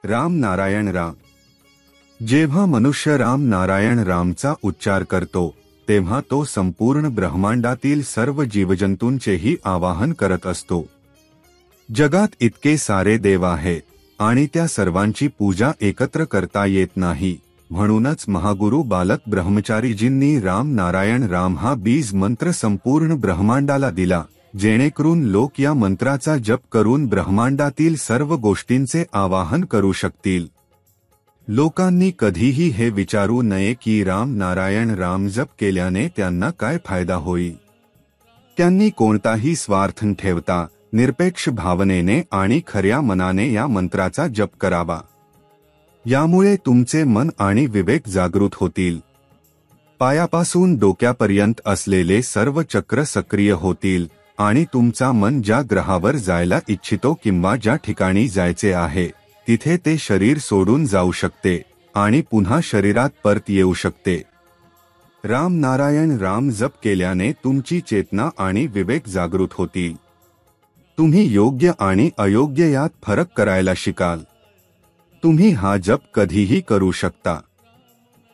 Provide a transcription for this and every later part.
राम नारायण राम। जेव्हा मनुष्य राम नारायण रामचा उच्चार करतो तेव्हा तो संपूर्ण ब्रह्मांडातील सर्व जीवजंतूंचेही आवाहन करत असतो। जगात इतके सारे देव आहेत आणि त्या सर्वांची पूजा एकत्र करता येत नाही, म्हणूनच महागुरु बालक ब्रह्मचारीजींनी राम नारायण राम हा बीज मंत्र संपूर्ण ब्रह्मांडाला दिला, जेणेकरून लोक या मंत्राचा जप करून ब्रह्मांडातील सर्व गोष्टींचे आवाहन करू शकतील। लोकांनी कधीही हे विचारू नये की राम नारायण राम जप केल्याने त्यांना काय फायदा होईल। त्यांनी कोणताही स्वार्थ न ठेवता निरपेक्ष भावनेने आणि खऱ्या मनाने या मंत्राचा जप करावा। यामुळे तुमचे मन आणि विवेक जागृत होतील। पायापासून डोक्यापर्यंत असलेले सर्व चक्र सक्रिय होतील आणि तुमचा मन ज्या ग्रहावर जायला इच्छितो किंवा ज्या ठिकाणी जायचे आहे तिथे ते शरीर सोडून जाऊ शकते आणि पुन्हा शरीरात परत येऊ शकते। राम नारायण राम जप केल्याने तुमची चेतना आणि विवेक जागृत होतील। तुम्ही योग्य आणि अयोग्य यात फरक करायला शिकाल। तुम्ही हा जप कधीही करू शकता।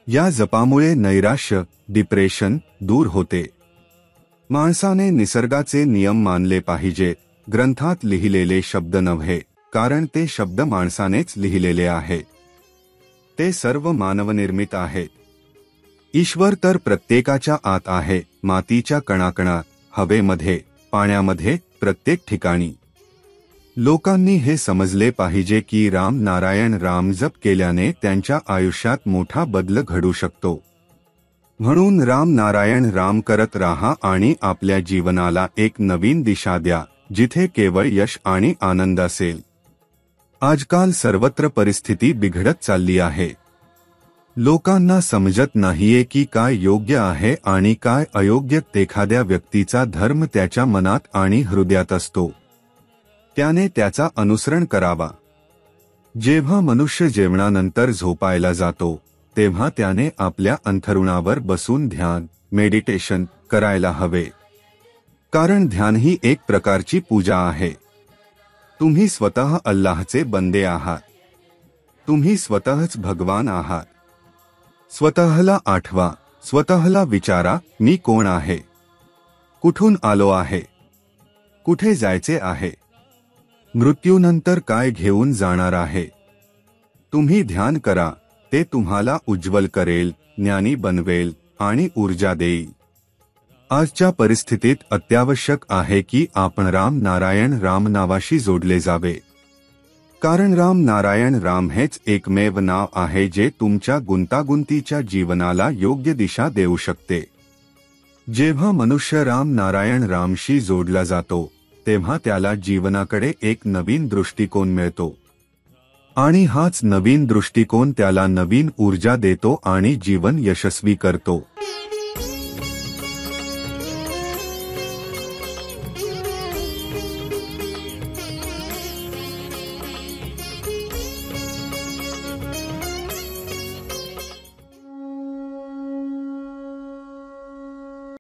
या जपामुळे नैराश्य, डिप्रेशन दूर होते। माणसाने निसर्गाचे नियम मानले पाहिजे, ग्रंथात लिहिलेले शब्द नव्हे, कारण ते शब्द माणसानेच लिहिलेले आहेत। ते सर्व मानवनिर्मित आहेत। ईश्वर तर प्रत्येकाच्या आत आहे, मातीच्या कणाकणात, हवेमध्ये, पाण्यामध्ये, प्रत्येक ठिकाणी। लोकांनी हे समजले पाहिजे की राम नारायण राम जप केल्याने त्यांच्या आयुष्यात मोठा बदल घडू शकतो। म्हणून राम नारायण राम करत राहा आणि आपल्या जीवनाला एक नवीन दिशा द्या, जिथे केवळ यश आणि आनंद असेल। आजकाल सर्वत्र परिस्थिती बिघडत चालली आहे। लोकांना समजत नाहीये की काय योग्य आहे आणि काय अयोग्य। एखाद्या व्यक्तीचा धर्म त्याच्या मनात आणि हृदयात असतो, त्याने त्याचा अनुसरण करावा। जेव्हा मनुष्य जेवणानंतर झोपायला जातो तेव्हा त्याने आपल्या अंथरुणावर बसून ध्यान, मेडिटेशन करायला हवे, कारण ध्यान ही एक प्रकारची पूजा आहे। तुम्ही स्वतः अल्लाहचे बंदे आहात। तुम्ही स्वतःच भगवान आहात। स्वतःला आठवा, स्वतःला विचारा, मी कोण आहे, कुठून आलो आहे, कुठे जायचे आहे, मृत्यूनंतर काय घेऊन जाणार आहे। तुम्ही ध्यान करा, ते तुम्हाला उज्ज्वल करेल, ज्ञानी बनवेल आणि ऊर्जा देईल। आजच्या परिस्थितीत अत्यावश्यक आहे की आपण राम नारायण राम नावाशी जोडले जावे, कारण राम नारायण राम हेच एकमेव नाव आहे जे तुमच्या गुंतागुंतीच्या जीवनाला योग्य दिशा देऊ शकते। जेव्हा मनुष्य राम नारायण रामशी जोडला जातो तेव्हा त्याला जीवनाकडे एक नवीन दृष्टिकोन मिळतो आणि हाच नवीन दृष्टिकोन त्याला नवीन ऊर्जा देतो आणि जीवन यशस्वी करतो।